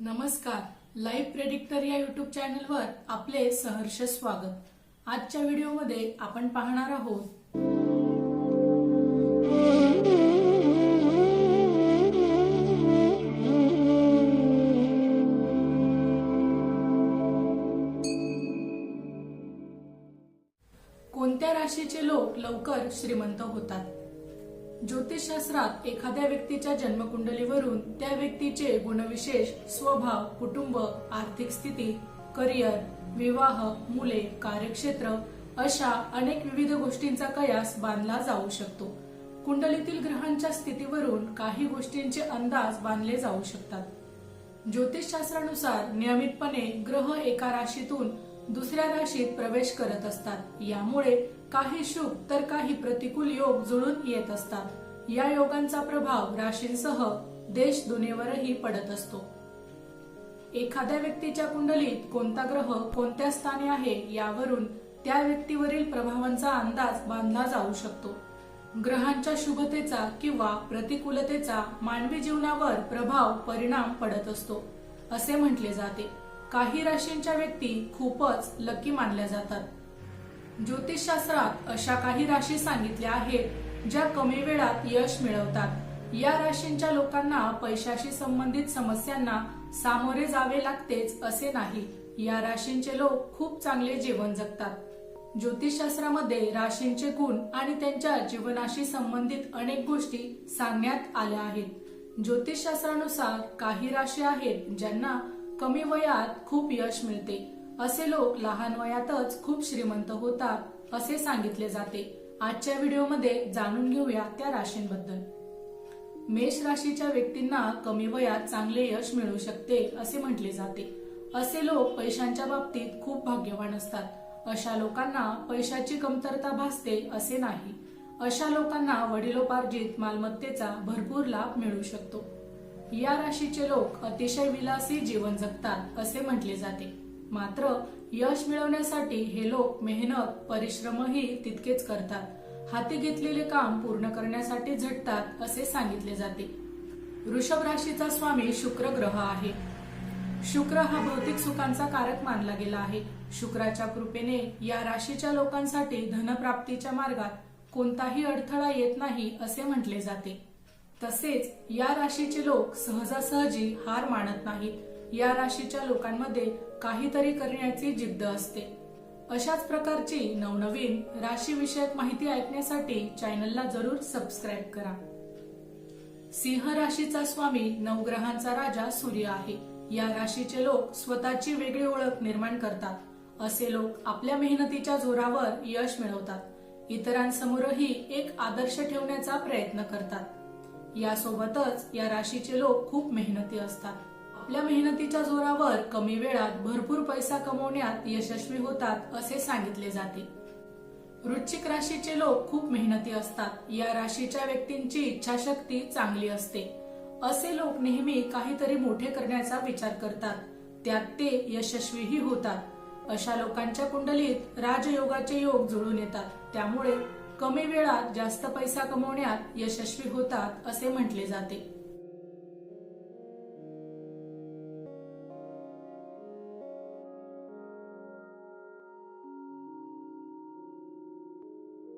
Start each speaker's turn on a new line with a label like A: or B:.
A: नमस्कार, live predictor या YouTube चॅनलवर आपले सहर्ष स्वागत। आजच्या व्हिडिओमध्ये आपण पाहणार आहोत कोणत्या राशीचे लोक लवकर श्रीमंत होतात। ज्योतिषशास्त्रात एखाद्या व्यक्तीच्या जन्मकुंडलीवरून त्या व्यक्तीचे गुणविशेष, स्वभाव, कुटुंब, आर्थिक स्थिती, करिअर, विवाह, मुले, कार्यक्षेत्र अशा अनेक विविध गोष्टींचा कयास बांधला जाऊ शकतो। कुंडलीतील ग्रहांच्या स्थितीवरून काही गोष्टींचे अंदाज बांधले जाऊ शकतात। ज्योतिषशास्त्रानुसार नियमितपणे ग्रह एका राशीतून दुसऱ्या राशीत प्रवेश करत असतात। यामुळे काही शुभ तर काही प्रतिकूल योग जुळून येत असतात। या योगांचा प्रभाव राशींसह देश दुनियेवरही पडत असतो। एखाद्या व्यक्तीच्या कुंडलीत कोणता ग्रह कोणत्या स्थानी आहे यावरून त्या व्यक्तीवरील प्रभावांचा अंदाज बांधला जाऊ शकतो। ग्रहांच्या शुभतेचा किंवा प्रतिकूलतेचा मानवी जीवनावर प्रभाव परिणाम पडत असतो असे म्हटले जाते। काही राशींच्या व्यक्ती खूपच लकी मानल्या जातात। ज्योतिषशास्त्रात अशा काही राशी सांगितल्या आहेत ज्या कमी वेळात यश मिळवतात। या राशींच्या लोकांना पैशाशी संबंधित समस्यांना सामोरे जावे लागतेच असे नाही। या राशींचे लोक खूप चांगले जीवन जगतात। ज्योतिषशास्त्रामध्ये राशींचे गुण आणि त्यांच्या जीवनाशी संबंधित अनेक गोष्टी सांगण्यात आल्या आहेत। ज्योतिषशास्त्रानुसार काही राशी आहेत ज्यांना कमी वयात खूप यश मिळते। असे लोक लहान वयातच खूप श्रीमंत होतात असे सांगितले जाते। आजच्या व्हिडिओमध्ये जाणून घेऊया त्या राशींबद्दल। मेष राशीच्या व्यक्तींना कमी वयात चांगले यश मिळू शकते असे म्हटले जाते। असे लोक पैशांच्या बाबतीत खूप भाग्यवान असतात। अशा लोकांना पैशाची कमतरता भासते असे नाही। अशा लोकांना वडिलोपार्जित मालमत्तेचा भरपूर लाभ मिळू शकतो। या राशीचे लोक अतिशय विलासी जीवन जगतात असे म्हटले जाते। मात्र यश मिळवण्यासाठी हे लोक मेहनत, परिश्रमही तितकेच करतात। हाती घेतलेले काम पूर्ण करण्यासाठी झटतात असे सांगितले जाते। वृषभ राशीचा स्वामी शुक्र ग्रह आहे। शुक्र हा भौतिक सुखांचा कारक मानला गेला आहे। शुक्राच्या कृपेने या राशीच्या लोकांसाठी धनप्राप्तीच्या मार्गात कोणताही अडथळा येत नाही असे म्हटले जाते। तसेच या राशीचे लोक सहजासहजी हार मानत नाहीत। या राशीच्या लोकांमध्ये काहीतरी करण्याची जिद्द असते। अशाच प्रकारची नवनवीन राशी विषयक माहिती ऐकण्यासाठी चॅनलला जरूर सबस्क्राईब करा। सिंह राशीचा स्वामी नवग्रहांचा राजा सूर्य आहे। या राशीचे लोक स्वतःची वेगळी ओळख निर्माण करतात। असे लोक आपल्या मेहनतीच्या जोरावर यश मिळवतात। इतरांसमोरही एक आदर्श ठेवण्याचा प्रयत्न करतात। यासोबतच या राशीचे लोक खूप मेहनती असतात। आपल्या मेहनतीच्या जोरावर कमी वेळात भरपूर पैसा कमवण्यात यशस्वी होतात असे सांगितले जाते। वृश्चिक राशीचे लोक खूप मेहनती असतात। या राशीच्या व्यक्तींची इच्छाशक्ती चांगली असते। असे लोक नेहमी काहीतरी मोठे करण्याचा विचार करतात, त्यात ते यशस्वीही होतात। अशा लोकांच्या कुंडलीत राजयोगाचे योग जुळून येतात, त्यामुळे कमी वेळात जास्त पैसा कमवण्यात यशस्वी होतात असे म्हटले जाते।